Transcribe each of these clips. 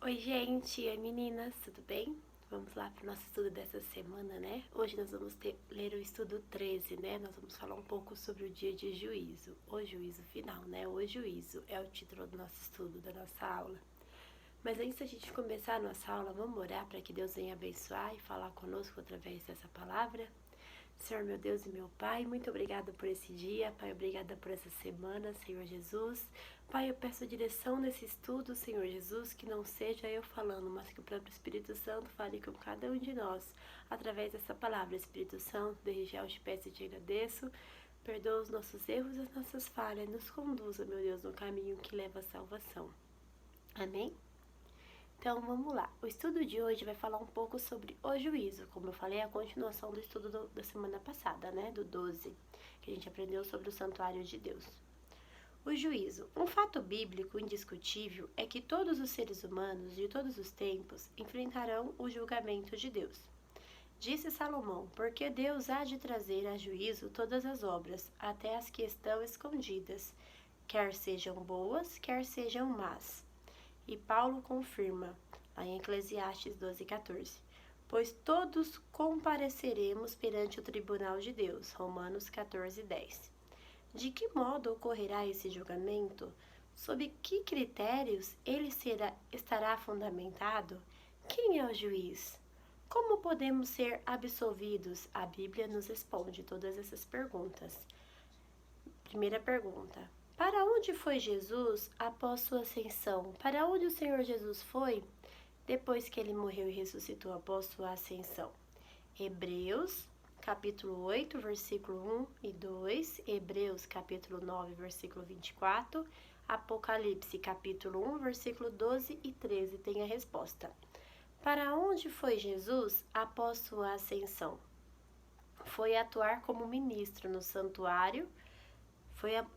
Oi, gente! Oi, meninas! Tudo bem? Vamos lá para o nosso estudo dessa semana, né? Hoje nós vamos ler o estudo 13, né? Nós vamos falar um pouco sobre o dia de juízo, o juízo final, né? O juízo é o título do nosso estudo, da nossa aula. Mas antes da gente começar a nossa aula, vamos orar para que Deus venha abençoar e falar conosco através dessa palavra? Senhor, meu Deus e meu Pai, muito obrigada por esse dia, Pai, obrigada por essa semana, Senhor Jesus. Pai, eu peço direção nesse estudo, Senhor Jesus, que não seja eu falando, mas que o próprio Espírito Santo fale com cada um de nós, através dessa palavra. Espírito Santo, desde já eu te peço e te agradeço. Perdoa os nossos erros e as nossas falhas, nos conduza, meu Deus, no caminho que leva à salvação. Amém? Então vamos lá, o estudo de hoje vai falar um pouco sobre o juízo, como eu falei, é a continuação do estudo da semana passada, né, do 12, que a gente aprendeu sobre o santuário de Deus. O juízo, um fato bíblico indiscutível é que todos os seres humanos de todos os tempos enfrentarão o julgamento de Deus. Disse Salomão, porque Deus há de trazer a juízo todas as obras, até as que estão escondidas, quer sejam boas, quer sejam más. E Paulo confirma, lá em Eclesiastes 12:14, pois todos compareceremos perante o tribunal de Deus, Romanos 14:10. De que modo ocorrerá esse julgamento? Sob que critérios ele estará fundamentado? Quem é o juiz? Como podemos ser absolvidos? A Bíblia nos responde todas essas perguntas. Primeira pergunta: para onde foi Jesus após sua ascensão? Para onde o Senhor Jesus foi depois que ele morreu e ressuscitou após sua ascensão? Hebreus, capítulo 8, versículo 1 e 2, Hebreus, capítulo 9, versículo 24, Apocalipse, capítulo 1, versículo 12 e 13 tem a resposta. Para onde foi Jesus após sua ascensão? Foi atuar como ministro no santuário,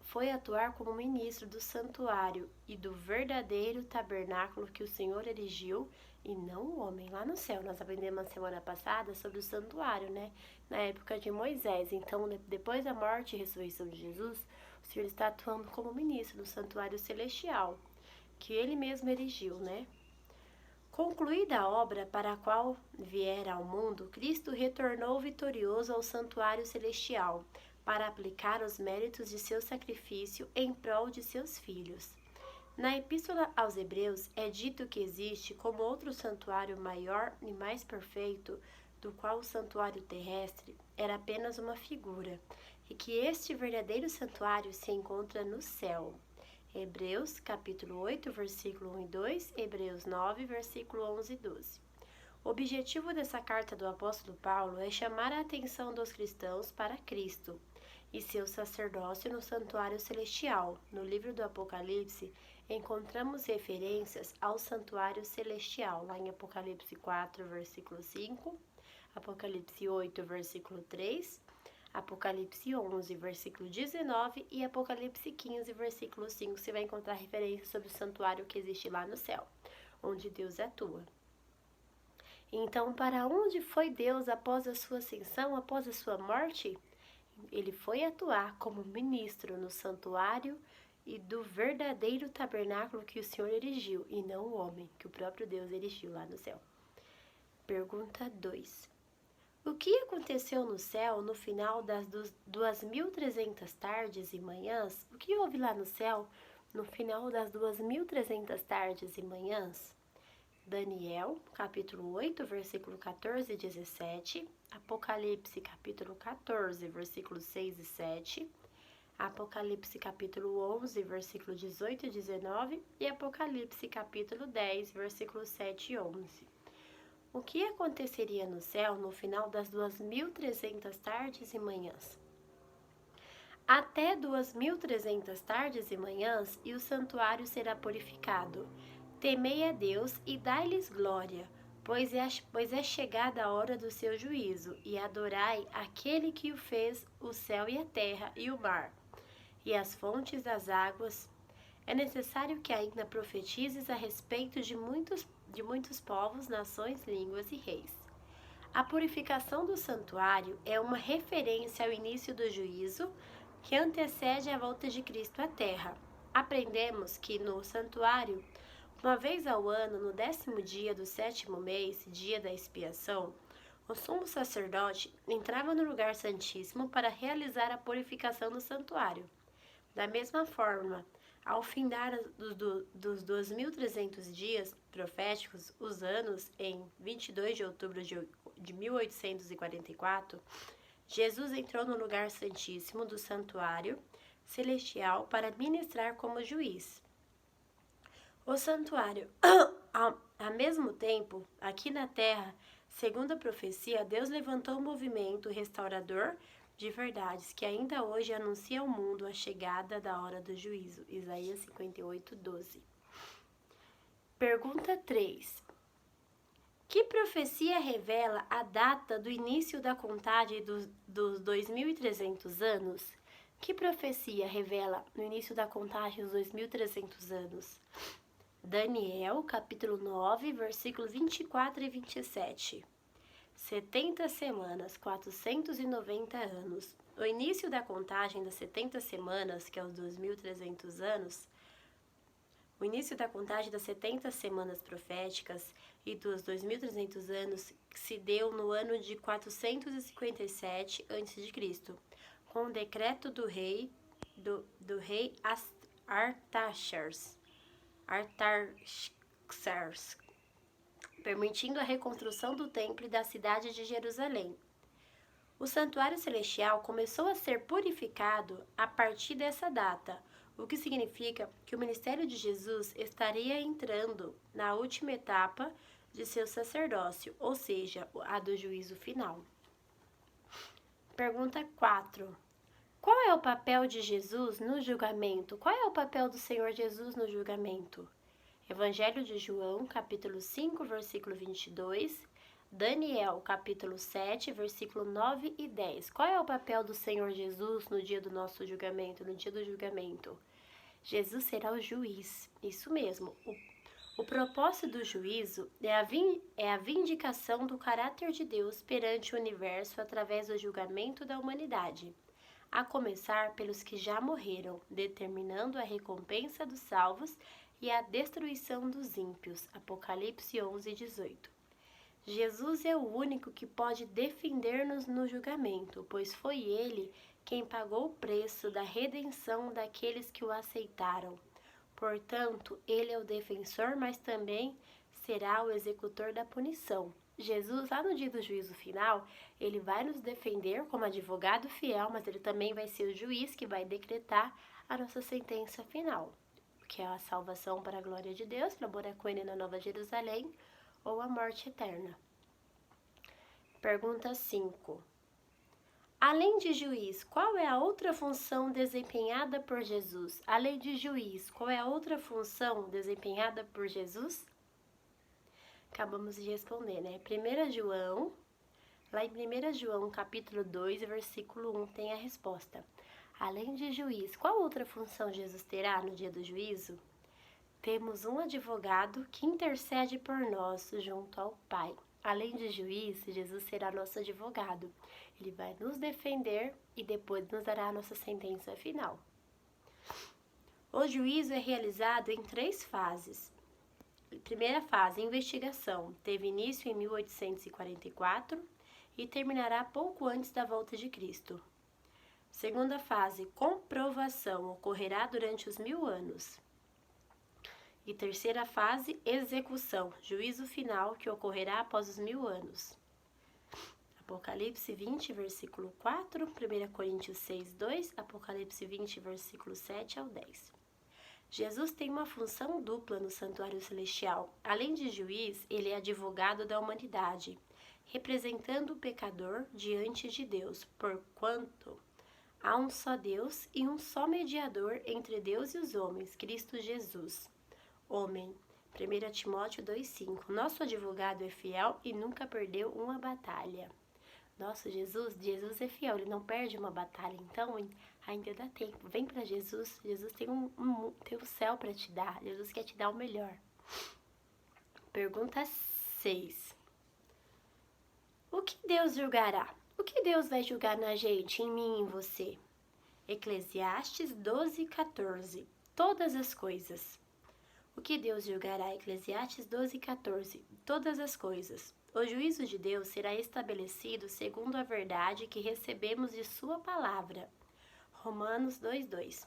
foi atuar como ministro do santuário e do verdadeiro tabernáculo que o Senhor erigiu, e não o homem lá no céu. Nós aprendemos na semana passada sobre o santuário, né? Na época de Moisés. Então, depois da morte e ressurreição de Jesus, o Senhor está atuando como ministro do santuário celestial, que ele mesmo erigiu, né? Concluída a obra para a qual viera ao mundo, Cristo retornou vitorioso ao santuário celestial, para aplicar os méritos de seu sacrifício em prol de seus filhos. Na Epístola aos Hebreus é dito que existe como outro santuário maior e mais perfeito, do qual o santuário terrestre era apenas uma figura, e que este verdadeiro santuário se encontra no céu. Hebreus, capítulo 8, versículo 1 e 2, Hebreus 9, versículo 11 e 12. O objetivo dessa carta do apóstolo Paulo é chamar a atenção dos cristãos para Cristo e seu sacerdócio no santuário celestial. No livro do Apocalipse, encontramos referências ao santuário celestial, lá em Apocalipse 4, versículo 5, Apocalipse 8, versículo 3, Apocalipse 11, versículo 19 e Apocalipse 15, versículo 5. Você vai encontrar referências sobre o santuário que existe lá no céu, onde Deus atua. Então, para onde foi Deus após a sua ascensão, após a sua morte? Ele foi atuar como ministro no santuário e do verdadeiro tabernáculo que o Senhor erigiu, e não o homem, que o próprio Deus erigiu lá no céu. Pergunta 2. O que aconteceu no céu no final das 2.300 tardes e manhãs? O que houve lá no céu no final das 2.300 tardes e manhãs? Daniel, capítulo 8, versículo 14 e 17, Apocalipse, capítulo 14, versículos 6 e 7, Apocalipse, capítulo 11, versículo 18 e 19 e Apocalipse, capítulo 10, versículos 7 e 11. O que aconteceria no céu no final das 2.300 tardes e manhãs? Até 2.300 tardes e manhãs, e o santuário será purificado. Temei a Deus e dai-lhes glória, pois é chegada a hora do seu juízo, e adorai aquele que o fez, o céu e a terra e o mar, e as fontes das águas. É necessário que ainda profetizes a respeito de muitos povos, nações, línguas e reis. A purificação do santuário é uma referência ao início do juízo, que antecede a volta de Cristo à terra. Aprendemos que no santuário Uma vez ao ano, no 10º dia do 7º mês, dia da expiação, o sumo sacerdote entrava no lugar santíssimo para realizar a purificação do santuário. Da mesma forma, ao findar dos 2.300 dias proféticos, os anos, em 22 de outubro de 1844, Jesus entrou no lugar santíssimo do santuário celestial para ministrar como juiz. O santuário, ao mesmo tempo, aqui na terra, segundo a profecia, Deus levantou um movimento restaurador de verdades que ainda hoje anuncia ao mundo a chegada da hora do juízo. Isaías 58, 12. Pergunta 3. Que profecia revela a data do início da contagem dos 2.300 anos? Que profecia revela o início da contagem dos 2.300 anos? Daniel, capítulo 9, versículos 24 e 27. 70 semanas, 490 anos. O início da contagem das 70 semanas, que é os 2.300 anos, o início da contagem das 70 semanas proféticas e dos 2.300 anos se deu no ano de 457 a.C., com o decreto do rei Artaxerxes, permitindo a reconstrução do templo e da cidade de Jerusalém. O santuário celestial começou a ser purificado a partir dessa data, o que significa que o ministério de Jesus estaria entrando na última etapa de seu sacerdócio, ou seja, a do juízo final. Pergunta 4. Qual é o papel de Jesus no julgamento? Qual é o papel do Senhor Jesus no julgamento? Evangelho de João, capítulo 5, versículo 22, Daniel, capítulo 7, versículo 9 e 10. Qual é o papel do Senhor Jesus no dia do nosso julgamento, no dia do julgamento? Jesus será o juiz, isso mesmo. O propósito do juízo é a vindicação do caráter de Deus perante o universo através do julgamento da humanidade, a começar pelos que já morreram, determinando a recompensa dos salvos e a destruição dos ímpios. Apocalipse 11, 18. Jesus é o único que pode defender-nos no julgamento, pois foi ele quem pagou o preço da redenção daqueles que o aceitaram. Portanto, ele é o defensor, mas também será o executor da punição. Jesus, lá no dia do juízo final, ele vai nos defender como advogado fiel, mas ele também vai ser o juiz que vai decretar a nossa sentença final, que é a salvação para a glória de Deus, para morar com ele na Nova Jerusalém, ou a morte eterna. Pergunta 5. Além de juiz, qual é a outra função desempenhada por Jesus? Além de juiz, qual é a outra função desempenhada por Jesus? Acabamos de responder, né? 1 João, lá em 1 João, capítulo 2, versículo 1, tem a resposta. Além de juiz, qual outra função Jesus terá no dia do juízo? Temos um advogado que intercede por nós junto ao Pai. Além de juiz, Jesus será nosso advogado. Ele vai nos defender e depois nos dará a nossa sentença final. O juízo é realizado em 3 fases. Primeira fase, investigação, teve início em 1844 e terminará pouco antes da volta de Cristo. Segunda fase, comprovação, ocorrerá durante os 1000 anos. E terceira fase, execução, juízo final, que ocorrerá após os 1000 anos. Apocalipse 20, versículo 4, 1 Coríntios 6, 2, Apocalipse 20, versículo 7 ao 10. Jesus tem uma função dupla no santuário celestial. Além de juiz, ele é advogado da humanidade, representando o pecador diante de Deus, porquanto há um só Deus e um só mediador entre Deus e os homens, Cristo Jesus. Homem. 1 Timóteo 2,5. Nosso advogado é fiel e nunca perdeu uma batalha. Nosso Jesus é fiel, ele não perde uma batalha, então ainda dá tempo. Vem para Jesus, Jesus tem tem um céu para te dar, Jesus quer te dar o melhor. Pergunta 6. O que Deus julgará? O que Deus vai julgar na gente, em mim e em você? Eclesiastes 12, 14. Todas as coisas. O que Deus julgará? Eclesiastes 12:14. Todas as coisas. O juízo de Deus será estabelecido segundo a verdade que recebemos de sua palavra. Romanos 2:2.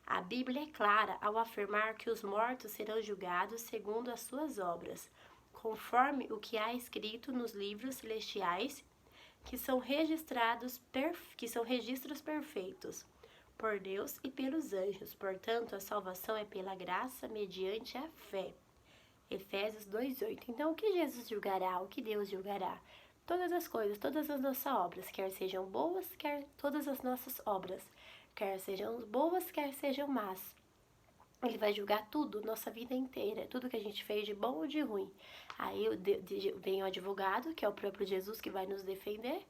A Bíblia é clara ao afirmar que os mortos serão julgados segundo as suas obras, conforme o que há escrito nos livros celestiais, que são registros perfeitos por Deus e pelos anjos. Portanto, a salvação é pela graça mediante a fé. Efésios 2:8. Então, o que Jesus julgará? O que Deus julgará? Todas as coisas, todas as nossas obras, quer sejam boas, quer todas as nossas obras, quer sejam boas, quer sejam más. Ele vai julgar tudo, nossa vida inteira, tudo que a gente fez de bom ou de ruim. Aí vem o advogado, que é o próprio Jesus, que vai nos defender,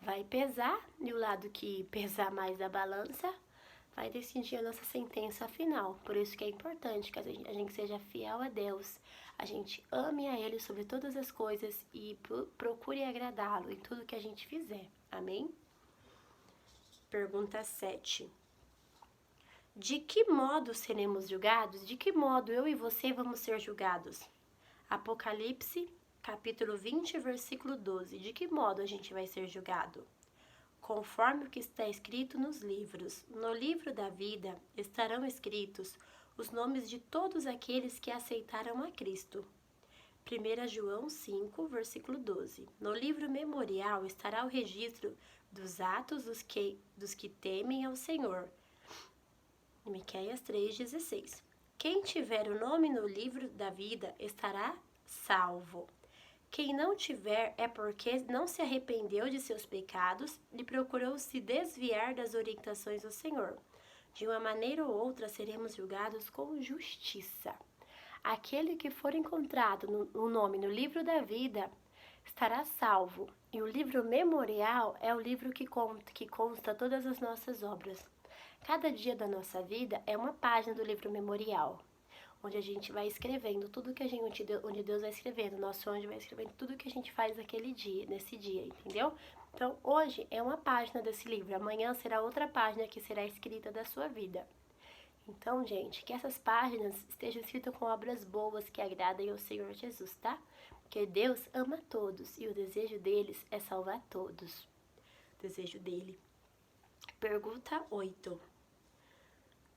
vai pesar, e o lado que pesar mais da balança vai decidir a nossa sentença final. Por isso que é importante que a gente seja fiel a Deus, a gente ame a Ele sobre todas as coisas e procure agradá-lo em tudo que a gente fizer. Amém? Pergunta 7. De que modo seremos julgados? De que modo eu e você vamos ser julgados? Apocalipse, capítulo 20, versículo 12. De que modo a gente vai ser julgado? Conforme o que está escrito nos livros. No livro da vida estarão escritos os nomes de todos aqueles que aceitaram a Cristo. 1 João 5, versículo 12. No livro memorial estará o registro dos atos dos que temem ao Senhor. Miqueias 3,16. Quem tiver o nome no livro da vida estará salvo. Quem não tiver é porque não se arrependeu de seus pecados e procurou se desviar das orientações do Senhor. De uma maneira ou outra seremos julgados com justiça. Aquele que for encontrado o nome no livro da vida estará salvo. E o livro memorial é o livro que consta todas as nossas obras. Cada dia da nossa vida é uma página do livro memorial, onde a gente vai escrevendo tudo que onde Deus vai escrevendo, nosso anjo vai escrevendo tudo que a gente faz nesse dia, entendeu? Então, hoje é uma página desse livro, amanhã será outra página que será escrita da sua vida. Então, gente, que essas páginas estejam escritas com obras boas que agradem ao Senhor Jesus, tá? Porque Deus ama todos e o desejo deles é salvar todos. O desejo dele. Pergunta 8.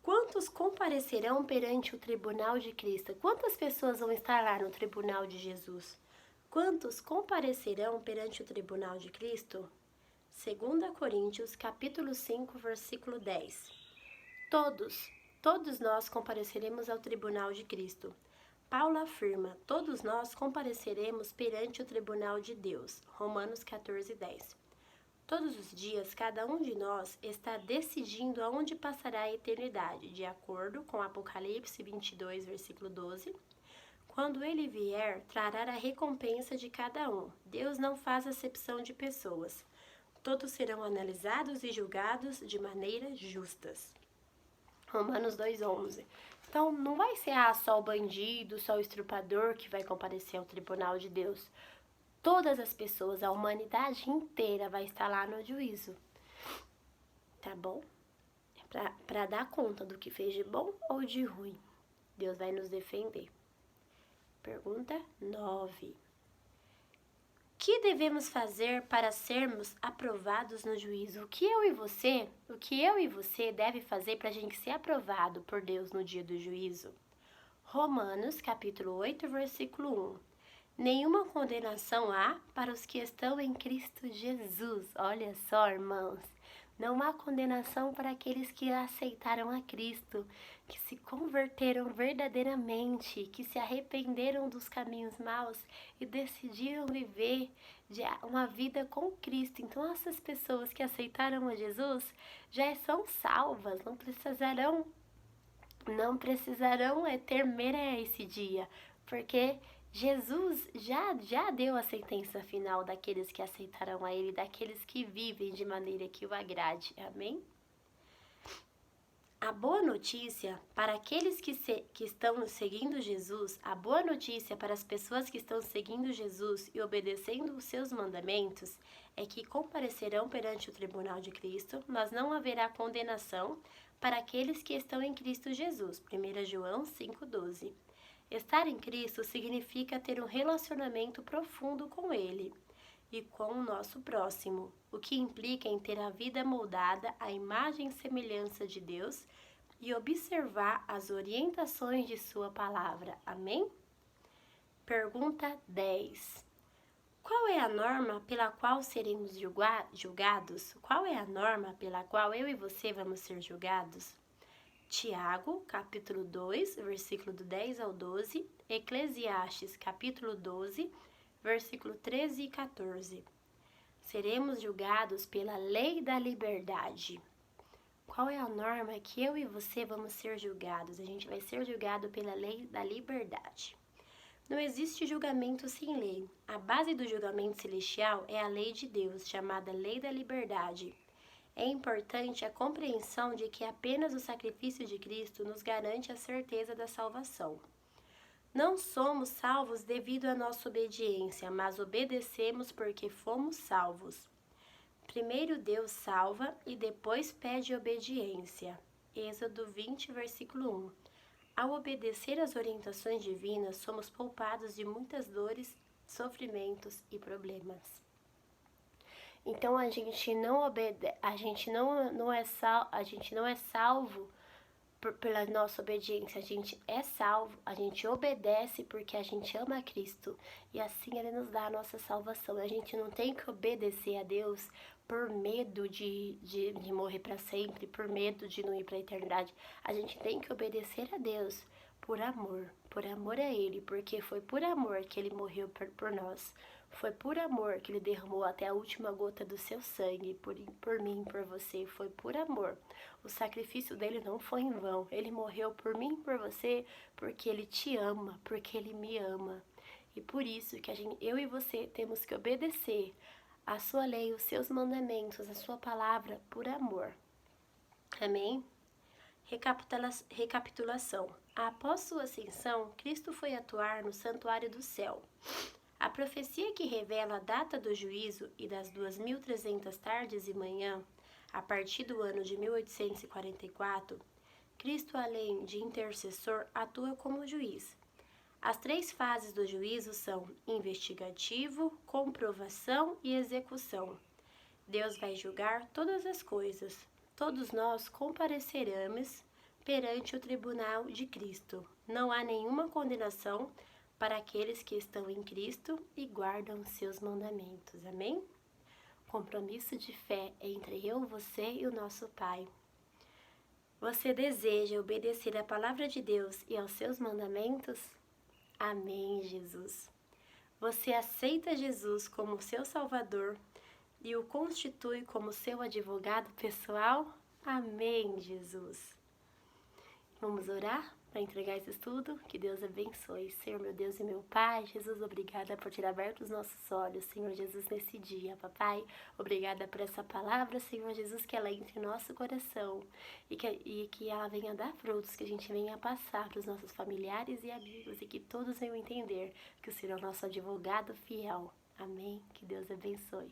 Quantos comparecerão perante o tribunal de Cristo? Quantas pessoas vão estar lá no tribunal de Jesus? Quantos comparecerão perante o tribunal de Cristo? 2 Coríntios, capítulo 5, versículo 10. Todos nós compareceremos ao tribunal de Cristo. Paulo afirma, todos nós compareceremos perante o tribunal de Deus. Romanos 14, 10. Todos os dias, cada um de nós está decidindo aonde passará a eternidade, de acordo com Apocalipse 22, versículo 12. Quando ele vier, trará a recompensa de cada um. Deus não faz acepção de pessoas. Todos serão analisados e julgados de maneiras justas. Romanos 2,11. Então, não vai ser só o bandido, só o estrupador que vai comparecer ao tribunal de Deus. Todas as pessoas, a humanidade inteira vai estar lá no juízo, tá bom? Para dar conta do que fez de bom ou de ruim. Deus vai nos defender. Pergunta 9. O que devemos fazer para sermos aprovados no juízo? O que eu e você deve fazer para a gente ser aprovado por Deus no dia do juízo? Romanos, capítulo 8, versículo 1. Nenhuma condenação há para os que estão em Cristo Jesus. Olha só, irmãos. Não há condenação para aqueles que aceitaram a Cristo, que se converteram verdadeiramente, que se arrependeram dos caminhos maus e decidiram viver uma vida com Cristo. Então, essas pessoas que aceitaram a Jesus já são salvas, não precisarão temer a esse dia, porque Jesus já deu a sentença final daqueles que aceitaram a Ele, daqueles que vivem de maneira que o agrade. Amém? A boa notícia para aqueles que estão seguindo Jesus, a boa notícia para as pessoas que estão seguindo Jesus e obedecendo os seus mandamentos é que comparecerão perante o tribunal de Cristo, mas não haverá condenação para aqueles que estão em Cristo Jesus. 1 João 5,12. Estar em Cristo significa ter um relacionamento profundo com Ele e com o nosso próximo, o que implica em ter a vida moldada à imagem e semelhança de Deus e observar as orientações de Sua palavra. Amém? Pergunta 10. Qual é a norma pela qual seremos julgados? Qual é a norma pela qual eu e você vamos ser julgados? Tiago, capítulo 2, versículo do 10 ao 12, Eclesiastes, capítulo 12, versículo 13 e 14. Seremos julgados pela lei da liberdade. Qual é a norma que eu e você vamos ser julgados? A gente vai ser julgado pela lei da liberdade. Não existe julgamento sem lei. A base do julgamento celestial é a lei de Deus, chamada lei da liberdade. É importante a compreensão de que apenas o sacrifício de Cristo nos garante a certeza da salvação. Não somos salvos devido à nossa obediência, mas obedecemos porque fomos salvos. Primeiro Deus salva e depois pede obediência. Êxodo 20, versículo 1. Ao obedecer às orientações divinas, somos poupados de muitas dores, sofrimentos e problemas. Então a gente não é salvo pela nossa obediência, a gente é salvo, a gente obedece porque a gente ama Cristo e assim Ele nos dá a nossa salvação. A gente não tem que obedecer a Deus por medo de morrer para sempre, por medo de não ir para a eternidade. A gente tem que obedecer a Deus por amor a Ele, porque foi por amor que Ele morreu por nós. Foi por amor que Ele derramou até a última gota do seu sangue, por mim, por você. Foi por amor. O sacrifício dele não foi em vão. Ele morreu por mim e por você, porque Ele te ama, porque Ele me ama. E por isso que eu e você temos que obedecer a sua lei, os seus mandamentos, a sua palavra, por amor. Amém? Recapitulação. Após sua ascensão, Cristo foi atuar no santuário do céu. A profecia que revela a data do juízo e das 2.300 tardes e manhã, a partir do ano de 1844, Cristo, além de intercessor, atua como juiz. As 3 fases do juízo são investigativo, comprovação e execução. Deus vai julgar todas as coisas. Todos nós compareceremos perante o tribunal de Cristo. Não há nenhuma condenação para aqueles que estão em Cristo e guardam seus mandamentos. Amém? Compromisso de fé entre eu, você e o nosso Pai. Você deseja obedecer à palavra de Deus e aos seus mandamentos? Amém, Jesus. Você aceita Jesus como seu Salvador e o constitui como seu advogado pessoal? Amém, Jesus. Vamos orar para entregar esse estudo? Que Deus abençoe. Senhor, meu Deus e meu Pai, Jesus, obrigada por ter aberto os nossos olhos, Senhor Jesus, nesse dia, papai. Obrigada por essa palavra, Senhor Jesus, que ela entre em nosso coração e que ela venha dar frutos, que a gente venha passar para os nossos familiares e amigos e que todos venham entender que o Senhor é o nosso advogado fiel. Amém. Que Deus abençoe.